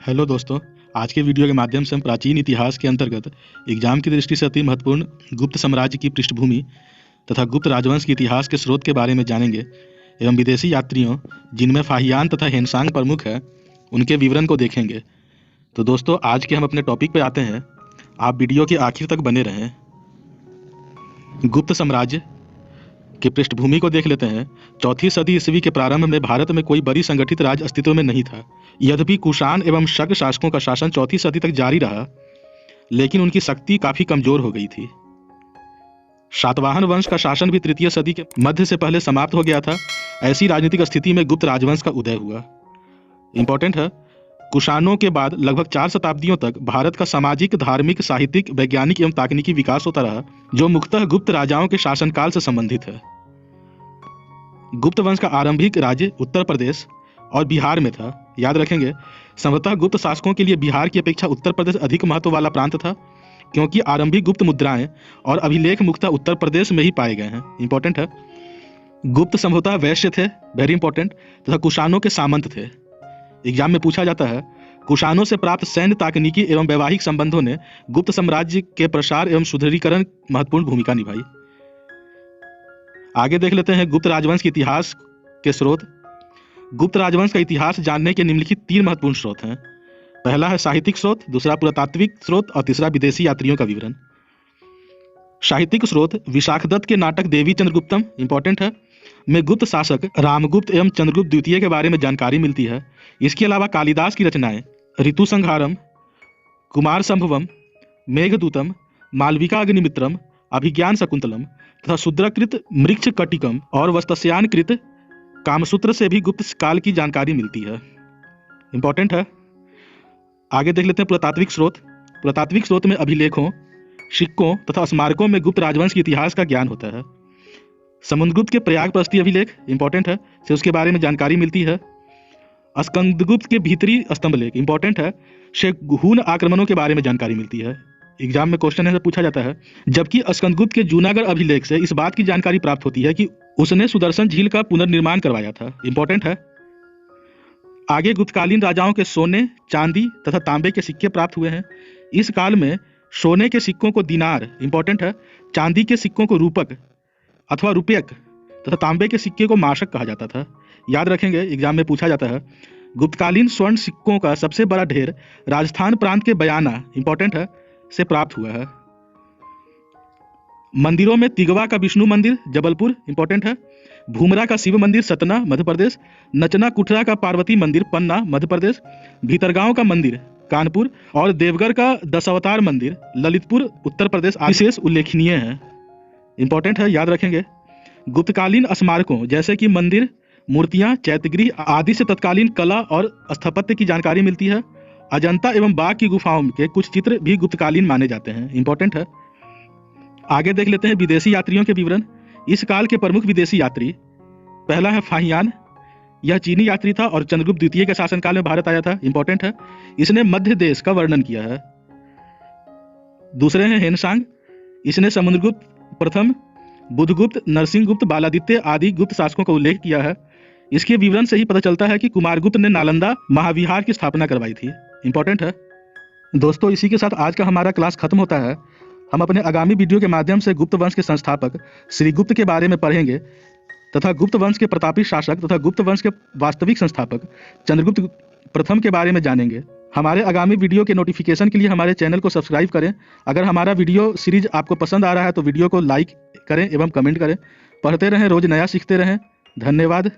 Hello दोस्तों। आज के वीडियो के माध्यम से हम प्राचीन इतिहास के अंतर्गत एग्जाम की दृष्टि से अति महत्वपूर्ण गुप्त साम्राज्य की पृष्ठभूमि तथा गुप्त राजवंश के इतिहास के स्रोत के बारे में जानेंगे एवं विदेशी यात्रियों जिनमें फाहियान तथा हेनसांग प्रमुख है उनके विवरण को देखेंगे। तो दोस्तों आज के हम अपने टॉपिक पे आते हैं, आप वीडियो के आखिर तक बने रहें। गुप्त साम्राज्य की पृष्ठभूमि को देख लेते हैं। चौथी सदी ईस्वी के प्रारंभ में भारत में कोई बड़ी संगठित राज्य अस्तित्व में नहीं था। यद्यपि कुषाण एवं शक शासकों का शासन चौथी सदी तक जारी रहा, लेकिन उनकी शक्ति काफी कमजोर हो गई थी। सातवाहन वंश का शासन भी तृतीय सदी के मध्य से पहले समाप्त हो गया था। ऐसी राजनीतिक स्थिति में गुप्त राजवंश का उदय हुआ। इंपॉर्टेंट है, कुषाणों के बाद लगभग 4 शताब्दियों तक भारत का सामाजिक, धार्मिक, साहित्यिक, वैज्ञानिक एवं तकनीकी विकास होता रहा, जो मुख्यतः गुप्त राजाओं के शासनकाल से संबंधित है। गुप्त वंश का आरंभिक राज्य उत्तर प्रदेश और बिहार में था। याद रखेंगे, संभवतः गुप्त शासकों के लिए बिहार की अपेक्षा उत्तर प्रदेश अधिक महत्व वाला प्रांत था, क्योंकि आरंभिक गुप्त मुद्राएं और अभिलेख मुख्यतः उत्तर प्रदेश में ही पाए गए हैं। इंपॉर्टेंट है, गुप्त संभवतः वैश्य थे, वेरी इंपॉर्टेंट, तथा कुषाणों के सामंत थे। एग्जाम में पूछा जाता है, कुषाणों से प्राप्त सैन्य, तकनीकी एवं वैवाहिक संबंधों ने गुप्त साम्राज्य के प्रसार एवं सुदृढ़ीकरण महत्वपूर्ण भूमिका निभाई। आगे देख लेते हैं गुप्त राजवंश के इतिहास के स्रोत। गुप्त राजवंश का इतिहास जानने के निम्नलिखित 3 महत्वपूर्ण स्रोत हैं। पहला है साहित्यिक स्रोत, दूसरा पुरातात्विक स्रोत और तीसरा विदेशी यात्रियों का विवरण। साहित्यिक स्रोत विशाखदत्त के नाटक देवी चंद्रगुप्तम, इंपॉर्टेंट है, में गुप्त शासक रामगुप्त एवं चंद्रगुप्त द्वितीय के बारे में जानकारी मिलती है। इसके अलावा कालिदास की रचनाएं ऋतु संहारम, कुमार संभवम, मेघदूतम, मालविका अग्निमित्रम, अभिज्ञान शकुंतलम तथा शूद्रकृत मृक्ष कटिकम और वस्तस्यानकृत कामसूत्र से भी गुप्त काल की जानकारी मिलती है। इंपॉर्टेंट है। आगे देख लेते हैं पुरातात्विक स्रोत। पुरातात्विक स्रोत में अभिलेखों, सिक्कों तथा स्मारकों में गुप्त राजवंश के इतिहास का ज्ञान होता है। समुद्रगुप्त के प्रयाग प्रस्ती अभिलेख, इंपॉर्टेंट है, से उसके बारे में जानकारी मिलती है। स्कंदगुप्त के भीतरी स्तंभलेख, इंपॉर्टेंट है, से हून आक्रमणों के बारे में जानकारी मिलती है। एग्जाम में क्वेश्चन है पूछा जाता है। जबकि स्कंदगुप्त के जूनागढ़ अभिलेख से इस बात की जानकारी प्राप्त होती है कि उसने सुदर्शन झील का पुनर्निर्माण करवाया था। इंपॉर्टेंट है। आगे गुप्तकालीन राजाओं के सोने, चांदी तथा तांबे के सिक्के प्राप्त हुए हैं। इस काल में सोने के सिक्कों को दिनार, इंपॉर्टेंट है, चांदी के सिक्कों को रूपक अथवा रुपयक तथा तांबे के सिक्के को माशक कहा जाता था। याद रखेंगे, एग्जाम में पूछा जाता है। गुप्तकालीन स्वर्ण सिक्कों का सबसे बड़ा ढेर राजस्थान प्रांत के बयाना, इंपॉर्टेंट है, से प्राप्त हुआ है। मंदिरों में तिगवा का विष्णु मंदिर जबलपुर, इंपॉर्टेंट है, भूमरा का शिव मंदिर सतना मध्य प्रदेश, नचना कुठरा का पार्वती मंदिर पन्ना मध्य प्रदेश, भीतरगांव का मंदिर कानपुर और देवगढ़ का दशावतार मंदिर ललितपुर उत्तर प्रदेश विशेष उल्लेखनीय है। इंपॉर्टेंट है, याद रखेंगे। गुप्तकालीन स्मारकों जैसे कि मंदिर, मूर्तियां, चैत्यगृह आदि से तत्कालीन कला और स्थापत्य की जानकारी मिलती है। अजंता एवं बाघ की गुफाओं के कुछ चित्र भी गुप्तकालीन माने जाते हैं। इंपॉर्टेंट है। आगे देख लेते हैं विदेशी यात्रियों के विवरण। इस काल के प्रमुख विदेशी यात्री, पहला है फाहियान। यह चीनी यात्री था और चंद्रगुप्त द्वितीय के शासनकाल में भारत आया था। इंपॉर्टेंट है, इसने मध्य देश का वर्णन किया है। दूसरे हैं हेनसांग। इसने समुद्रगुप्त प्रथम, बुधगुप्त, नरसिंहगुप्त, बालादित्य आदि गुप्त शासकों का उल्लेख किया है। इसके विवरण से ही पता चलता है कि कुमारगुप्त ने नालंदा महाविहार की स्थापना करवाई थी। इंपॉर्टेंट है। दोस्तों इसी के साथ आज का हमारा क्लास खत्म होता है। हम अपने आगामी वीडियो के माध्यम से गुप्त वंश के संस्थापक श्रीगुप्त के बारे में पढ़ेंगे तथा गुप्त वंश के प्रतापी शासक तथा गुप्त वंश के वास्तविक संस्थापक चंद्रगुप्त प्रथम के बारे में जानेंगे। हमारे आगामी वीडियो के नोटिफिकेशन के लिए हमारे चैनल को सब्सक्राइब करें। अगर हमारा वीडियो सीरीज आपको पसंद आ रहा है तो वीडियो को लाइक करें एवं कमेंट करें। पढ़ते रहें, रोज नया सीखते रहें। धन्यवाद।